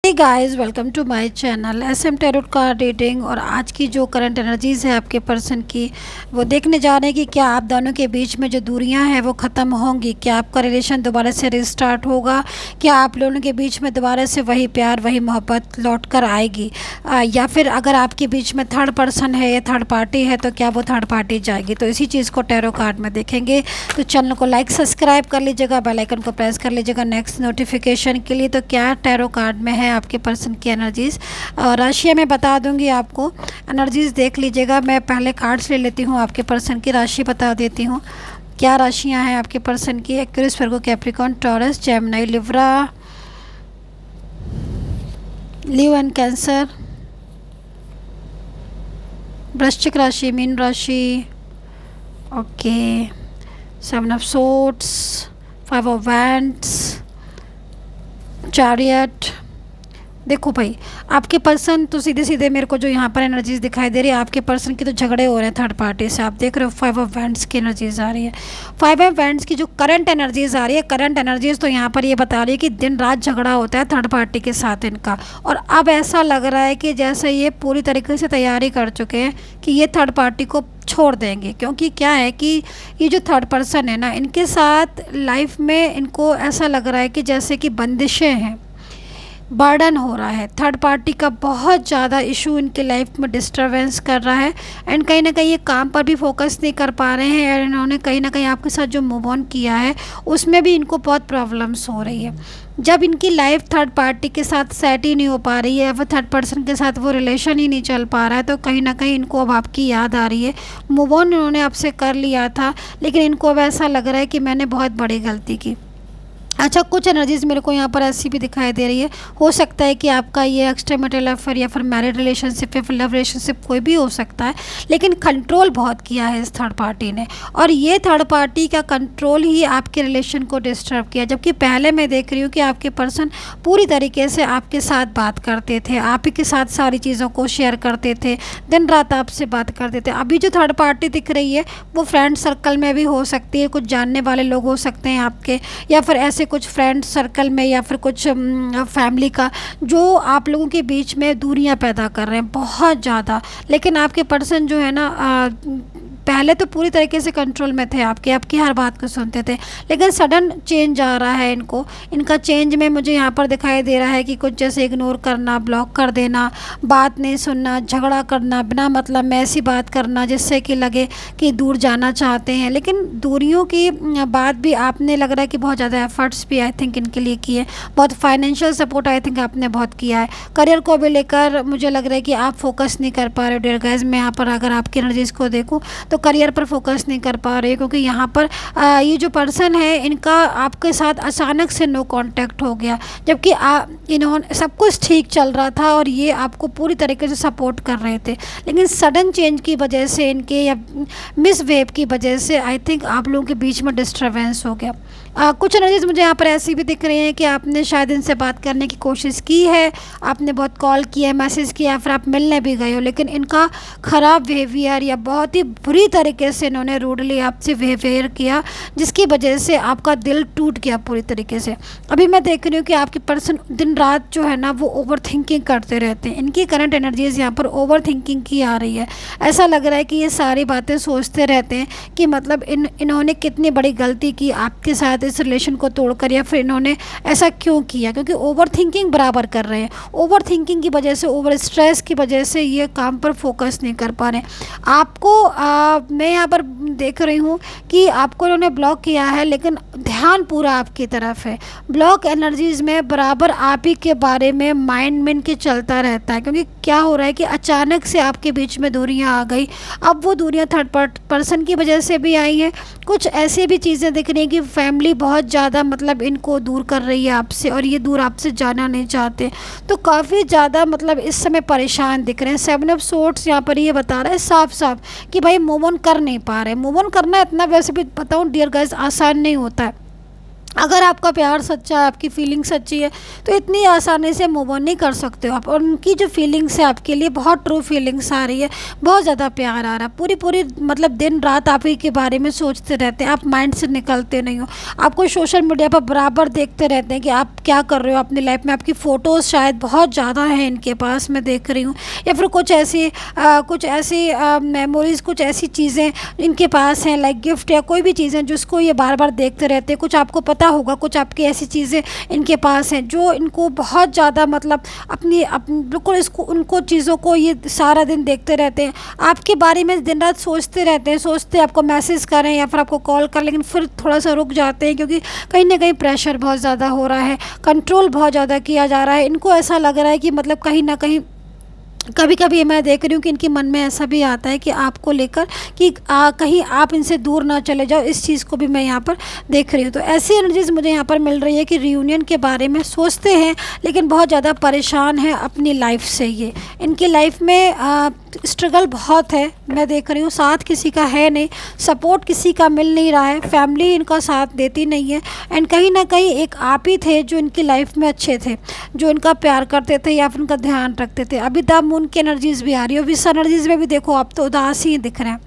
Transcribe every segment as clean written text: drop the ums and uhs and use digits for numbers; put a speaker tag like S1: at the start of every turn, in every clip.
S1: Hey guys, welcome to my channel SM tarot card reading. और आज की जो करंट एनर्जीज़ है आपके पर्सन की, वो देखने जा रहे हैं कि क्या आप दोनों के बीच में जो दूरियां हैं वो ख़त्म होंगी, क्या आपका रिलेशन दोबारा से रिस्टार्ट होगा, क्या आप लोगों के बीच में दोबारा से वही प्यार वही मोहब्बत लौट कर आएगी, या फिर अगर आपके बीच में थर्ड पर्सन है या थर्ड पार्टी है तो क्या वो थर्ड पार्टी जाएगी। तो इसी चीज़ को टैरो कार्ड में देखेंगे। तो चैनल को लाइक सब्सक्राइब कर लीजिएगा, बेल आइकन को प्रेस कर लीजिएगा नेक्स्ट नोटिफिकेशन के लिए। तो क्या टैरो कार्ड में है आपके पर्सन की एनर्जीज़ और राशि मैं बता दूंगी आपको। एनर्जीज़ देख लीजिएगा। मैं पहले कार्ड्स ले लेती हूँ, आपके पर्सन की राशि बता देती हूँ। क्या राशियाँ हैं आपके पर्सन की? Aquarius, Virgo, Capricorn, taurus, Gemini, Libra, leave and cancer, वृश्चिक राशि, मीन राशि, okay, 7 of swords, 5 of wands, chariot. देखो भाई, आपके पर्सन तो सीधे सीधे मेरे को जो यहाँ पर एनर्जीज दिखाई दे रही है, आपके पर्सन की तो झगड़े हो रहे हैं थर्ड पार्टी से। आप देख रहे हो 5 ऑफ वैंड्स की एनर्जीज आ रही है। 5 ऑफ वैंड्स की जो करंट एनर्जीज आ रही है, करंट एनर्जीज तो यहाँ पर ये बता रही है कि दिन रात झगड़ा होता है थर्ड पार्टी के साथ इनका। और अब ऐसा लग रहा है कि जैसे ये पूरी तरीके से तैयारी कर चुके हैं कि ये थर्ड पार्टी को छोड़ देंगे। क्योंकि क्या है कि ये जो थर्ड पर्सन है ना, इनके साथ लाइफ में इनको ऐसा लग रहा है कि जैसे कि बंदिशें हैं, बर्डन हो रहा है। थर्ड पार्टी का बहुत ज़्यादा इशू इनके लाइफ में डिस्टर्बेंस कर रहा है। एंड कहीं ना कहीं ये काम पर भी फोकस नहीं कर पा रहे हैं। और इन्होंने कहीं ना कहीं आपके साथ जो मूव ऑन किया है उसमें भी इनको बहुत प्रॉब्लम्स हो रही है। जब इनकी लाइफ थर्ड पार्टी के साथ सेट ही नहीं हो पा रही है, वो थर्ड पर्सन के साथ वो रिलेशन ही नहीं चल पा रहा है, तो कहीं ना कहीं इनको अब आपकी याद आ रही है। मूव ऑन इन्होंने आपसे कर लिया था, लेकिन इनको अब ऐसा लग रहा है कि मैंने बहुत बड़ी गलती की। अच्छा, कुछ एनर्जीज मेरे को यहाँ पर ऐसी भी दिखाई दे रही है। हो सकता है कि आपका ये एक्सट्रामैरिटल अफेयर या फिर मैरिड रिलेशनशिप या फिर लव रिलेशनशिप कोई भी हो सकता है, लेकिन कंट्रोल बहुत किया है इस थर्ड पार्टी ने। और ये थर्ड पार्टी का कंट्रोल ही आपके रिलेशन को डिस्टर्ब किया। जबकि पहले मैं देख रही हूँ कि आपके पर्सन पूरी तरीके से आपके साथ बात करते थे, आप ही के साथ सारी चीज़ों को शेयर करते थे, दिन रात आपसे बात करते थे। अभी जो थर्ड पार्टी दिख रही है वो फ्रेंड सर्कल में भी हो सकती है, कुछ जानने वाले लोग हो सकते हैं आपके, या फिर ऐसे कुछ फ्रेंड सर्कल में, या फिर कुछ फैमिली का, जो आप लोगों के बीच में दूरियां पैदा कर रहे हैं बहुत ज़्यादा। लेकिन आपके पर्सन जो है ना, पहले तो पूरी तरीके से कंट्रोल में थे आपकी हर बात को सुनते थे, लेकिन सडन चेंज आ रहा है इनको। इनका चेंज में मुझे यहाँ पर दिखाई दे रहा है कि कुछ जैसे इग्नोर करना, ब्लॉक कर देना, बात नहीं सुनना, झगड़ा करना, बिना मतलब में ऐसी बात करना जिससे कि लगे कि दूर जाना चाहते हैं। लेकिन दूरियों की बात भी आपने, लग रहा है कि बहुत ज़्यादा एफर्ट्स भी आई थिंक इनके लिए किए, बहुत फाइनेंशियल सपोर्ट आई थिंक आपने बहुत किया है। करियर को भी लेकर मुझे लग रहा है कि आप फोकस नहीं कर पा रहे हो डियर गाइस। मैं यहाँ पर अगर आपकी एनर्जीज़ को देखूँ तो करियर पर फोकस नहीं कर पा रहे, क्योंकि यहाँ पर ये जो पर्सन है इनका आपके साथ अचानक से नो कांटेक्ट हो गया। जबकि इन्होंने सब कुछ ठीक चल रहा था और ये आपको पूरी तरीके से सपोर्ट कर रहे थे, लेकिन सडन चेंज की वजह से इनके, या मिस वेव की वजह से आई थिंक आप लोगों के बीच में डिस्टर्बेंस हो गया। कुछ एनर्जीज मुझे यहाँ पर ऐसी भी दिख रही हैं कि आपने शायद इनसे बात करने की कोशिश की है, आपने बहुत कॉल किया, मैसेज किया, फिर आप मिलने भी गए हो, लेकिन इनका ख़राब बिहेवियर या बहुत ही बुरी तरीके से इन्होंने रूडली आपसे बिहेवियर किया, जिसकी वजह से आपका दिल टूट गया पूरी तरीके से। अभी मैं देख रही हूँ कि आपके पर्सन दिन रात जो है ना वो ओवर थिंकिंग करते रहते हैं। इनकी करंट एनर्जीज यहाँ पर ओवर थिंकिंग की आ रही है। ऐसा लग रहा है कि ये सारी बातें सोचते रहते हैं कि मतलब इन्होंने कितनी बड़ी गलती की आपके साथ इस रिलेशन को तोड़कर, या फिर इन्होंने ऐसा क्यों किया, क्योंकि ओवर थिंकिंग बराबर कर रहे हैं। ओवर थिंकिंग की वजह से, ओवर स्ट्रेस की वजह से ये काम पर फोकस नहीं कर पा रहे। आपको मैं यहाँ पर देख रही हूँ कि आपको इन्होंने ब्लॉक किया है, लेकिन ध्यान पूरा आपकी तरफ है। ब्लॉक एनर्जीज में बराबर आप ही के बारे में माइंड में इनके चलता रहता है। क्योंकि क्या हो रहा है कि अचानक से आपके बीच में दूरियां आ गई। अब वो दूरियां थर्ड पर्सन की वजह से भी आई हैं। कुछ ऐसी भी चीज़ें दिख रही हैं कि फैमिली बहुत ज़्यादा मतलब इनको दूर कर रही है आपसे, और ये दूर आपसे जाना नहीं चाहते। तो काफ़ी ज़्यादा मतलब इस समय परेशान दिख रहे हैं। 7 ऑफ सोर्ड्स यहाँ पर ये बता रहा है साफ साफ कि भाई मूव ऑन कर नहीं पा रहे। मूव ऑन करना इतना, वैसे भी बताऊँ डियर गाइस, आसान नहीं होता है। अगर आपका प्यार सच्चा है, आपकी फीलिंग सच्ची है, तो इतनी आसानी से मूव ऑन नहीं कर सकते हो आप। और उनकी जो फीलिंग्स है आपके लिए बहुत ट्रू फीलिंग्स आ रही है, बहुत ज़्यादा प्यार आ रहा है, पूरी पूरी मतलब दिन रात आप ही के बारे में सोचते रहते हैं, आप माइंड से निकलते नहीं हो। आपको सोशल मीडिया पर बराबर देखते रहते हैं कि आप क्या कर रहे हो अपनी लाइफ में। आपकी फ़ोटोज़ शायद बहुत ज़्यादा हैं इनके पास, मैं देख रही हूँ, या फिर कुछ ऐसी मेमोरीज़, कुछ ऐसी चीज़ें इनके पास हैं, लाइक गिफ्ट या कोई भी चीज़ें जिसको ये बार बार देखते रहते हैं। कुछ आपको पता होगा, कुछ आपकी ऐसी चीज़ें इनके पास हैं जो इनको बहुत ज़्यादा मतलब बिल्कुल इसको उनको चीज़ों को ये सारा दिन देखते रहते हैं, आपके बारे में दिन रात सोचते रहते हैं, सोचते आपको मैसेज करें या फिर आपको कॉल करें, लेकिन फिर थोड़ा सा रुक जाते हैं क्योंकि कहीं ना कहीं प्रेशर बहुत ज़्यादा हो रहा है, कंट्रोल बहुत ज़्यादा किया जा रहा है। इनको ऐसा लग रहा है कि मतलब कहीं ना कहीं कभी कभी मैं देख रही हूँ कि इनके मन में ऐसा भी आता है कि आपको लेकर कि कहीं आप इनसे दूर ना चले जाओ, इस चीज़ को भी मैं यहाँ पर देख रही हूँ। तो ऐसी एनर्जीज़ मुझे यहाँ पर मिल रही है कि रियूनियन के बारे में सोचते हैं लेकिन बहुत ज़्यादा परेशान है अपनी लाइफ से। ये इनकी लाइफ में स्ट्रगल बहुत है, मैं देख रही हूँ, साथ किसी का है नहीं, सपोर्ट किसी का मिल नहीं रहा है, फैमिली इनका साथ देती नहीं है। एंड कहीं ना कहीं एक आप ही थे जो इनकी लाइफ में अच्छे थे, जो इनका प्यार करते थे या फिर उनका ध्यान रखते थे। अभी तब मून की एनर्जीज़ भी आ रही है, और इस एनर्जीज़ में भी देखो आप तो उदास ही दिख रहे हैं।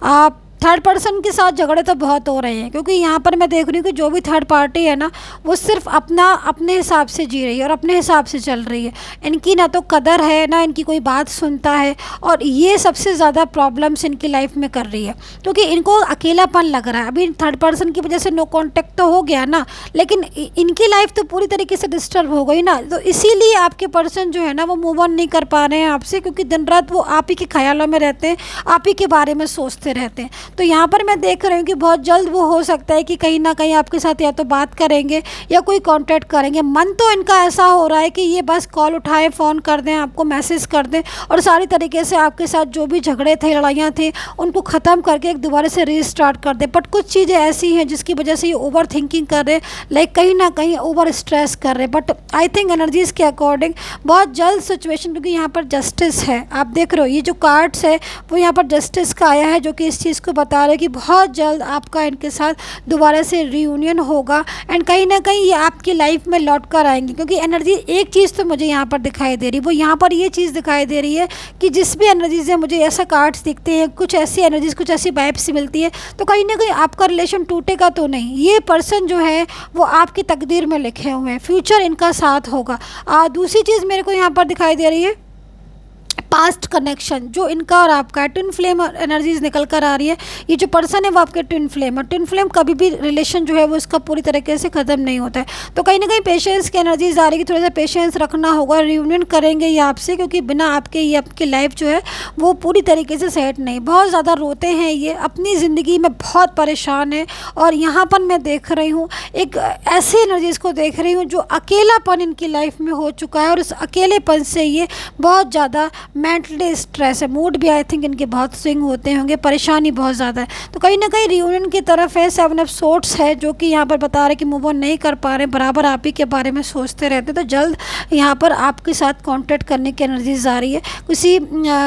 S1: आप थर्ड पर्सन के साथ झगड़े तो बहुत हो रहे हैं, क्योंकि यहाँ पर मैं देख रही हूँ कि जो भी थर्ड पार्टी है ना, वो सिर्फ अपने हिसाब से जी रही है और अपने हिसाब से चल रही है। इनकी ना तो कदर है, ना इनकी कोई बात सुनता है, और ये सबसे ज़्यादा प्रॉब्लम्स इनकी लाइफ में कर रही है, क्योंकि इनको अकेलापन लग रहा है। अभी थर्ड पर्सन की वजह से नो कॉन्टेक्ट तो हो गया ना, लेकिन इनकी लाइफ तो पूरी तरीके से डिस्टर्ब हो गई ना। तो इसीलिए आपके पर्सन जो है ना, वो मूव ऑन नहीं कर पा रहे हैं आपसे, क्योंकि दिन रात वो आप ही के ख्यालों में रहते हैं, आप ही के बारे में सोचते रहते हैं। तो यहाँ पर मैं देख रही हूँ कि बहुत जल्द वो हो सकता है कि कहीं ना कहीं आपके साथ या तो बात करेंगे या कोई कांटेक्ट करेंगे। मन तो इनका ऐसा हो रहा है कि ये बस कॉल उठाएं, फ़ोन कर दें, आपको मैसेज कर दें, और सारी तरीके से आपके साथ जो भी झगड़े थे, लड़ाइयाँ थी, उनको ख़त्म करके एक दोबारा से रीस्टार्ट कर दें। बट कुछ चीज़ें ऐसी हैं जिसकी वजह से ये ओवर थिंकिंग कर रहे हैं, लाइक कहीं ना कहीं ओवर स्ट्रेस कर रहे हैं। बट आई थिंक एनर्जीज़ के अकॉर्डिंग बहुत जल्द सिचुएशन, क्योंकि यहाँ पर जस्टिस है, आप देख रहे हो ये जो कार्ड्स है वो यहाँ पर जस्टिस का आया है, जो कि इस चीज़ को बता रहे हैं कि बहुत जल्द आपका इनके साथ दोबारा से रियूनियन होगा। एंड कहीं ना कहीं ये आपकी लाइफ में लौट कर आएंगे, क्योंकि एनर्जी एक चीज़ तो मुझे यहाँ पर दिखाई दे रही है, वो यहाँ पर ये चीज़ दिखाई दे रही है कि जिस भी एनर्जी से मुझे ऐसा कार्ड्स दिखते हैं, कुछ ऐसी एनर्जीज, कुछ ऐसी वाइब्स मिलती है, तो कहीं ना कहीं आपका रिलेशन टूटेगा तो नहीं। ये पर्सन जो है वो आपकी तकदीर में लिखे हुए हैं, फ्यूचर इनका साथ होगा। दूसरी चीज़ मेरे को यहाँ पर दिखाई दे रही है, पास्ट कनेक्शन जो इनका और आपका है, ट्विन फ्लेम एनर्जीज निकल कर आ रही है। ये जो पर्सन है वो आपके ट्विन फ्लेम है। ट्विन फ्लेम कभी भी रिलेशन जो है वो इसका पूरी तरीके से ख़त्म नहीं होता है। तो कहीं ना कहीं पेशेंस की एनर्जीज आ रही है कि थोड़ा सा पेशेंस रखना होगा, रियूनियन करेंगे ये आपसे, क्योंकि बिना आपके ये आपकी लाइफ जो है वो पूरी तरीके से सेट नहीं। बहुत ज़्यादा रोते हैं ये, अपनी ज़िंदगी में बहुत परेशान है, और यहाँ पर मैं देख रही हूँ एक ऐसी एनर्जीज़ को देख रही हूँ जो अकेलापन इनकी लाइफ में हो चुका है, और इस अकेलेपन से ये बहुत ज़्यादा मेंटली स्ट्रेस है। मूड भी आई थिंक इनके बहुत स्विंग होते होंगे, परेशानी बहुत ज़्यादा है। तो कहीं ना कहीं रियूनियन की तरफ है, 7 ऑफ सोर्ड्स है, जो कि यहाँ पर बता रहे कि मूव ऑन नहीं कर पा रहे, बराबर आप ही के बारे में सोचते रहते। तो जल्द यहाँ पर आपके साथ कांटेक्ट करने की एनर्जीज आ रही है।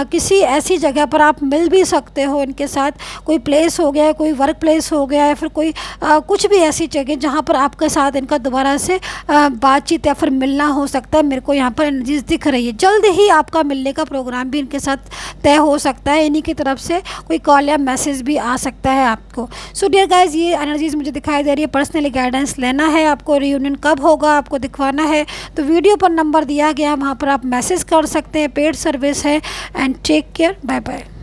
S1: किसी ऐसी जगह पर आप मिल भी सकते हो इनके साथ, कोई प्लेस हो गया, कोई वर्क प्लेस हो गया, या फिर कोई कुछ भी ऐसी जगह जहाँ पर आपके साथ इनका दोबारा से बातचीत या फिर मिलना हो सकता है। मेरे को यहाँ पर एनर्जीज दिख रही है, जल्द ही आपका मिलने का प्रोग्राम भी इनके साथ तय हो सकता है। इन्हीं की तरफ से कोई कॉल या मैसेज भी आ सकता है आपको। सो डियर गाइज, ये एनर्जीज मुझे दिखाई दे रही है। पर्सनली गाइडेंस लेना है आपको, रियूनियन कब होगा आपको दिखवाना है, तो वीडियो पर नंबर दिया गया, वहाँ पर आप मैसेज कर सकते हैं, पेड सर्विस है। And take care, bye bye.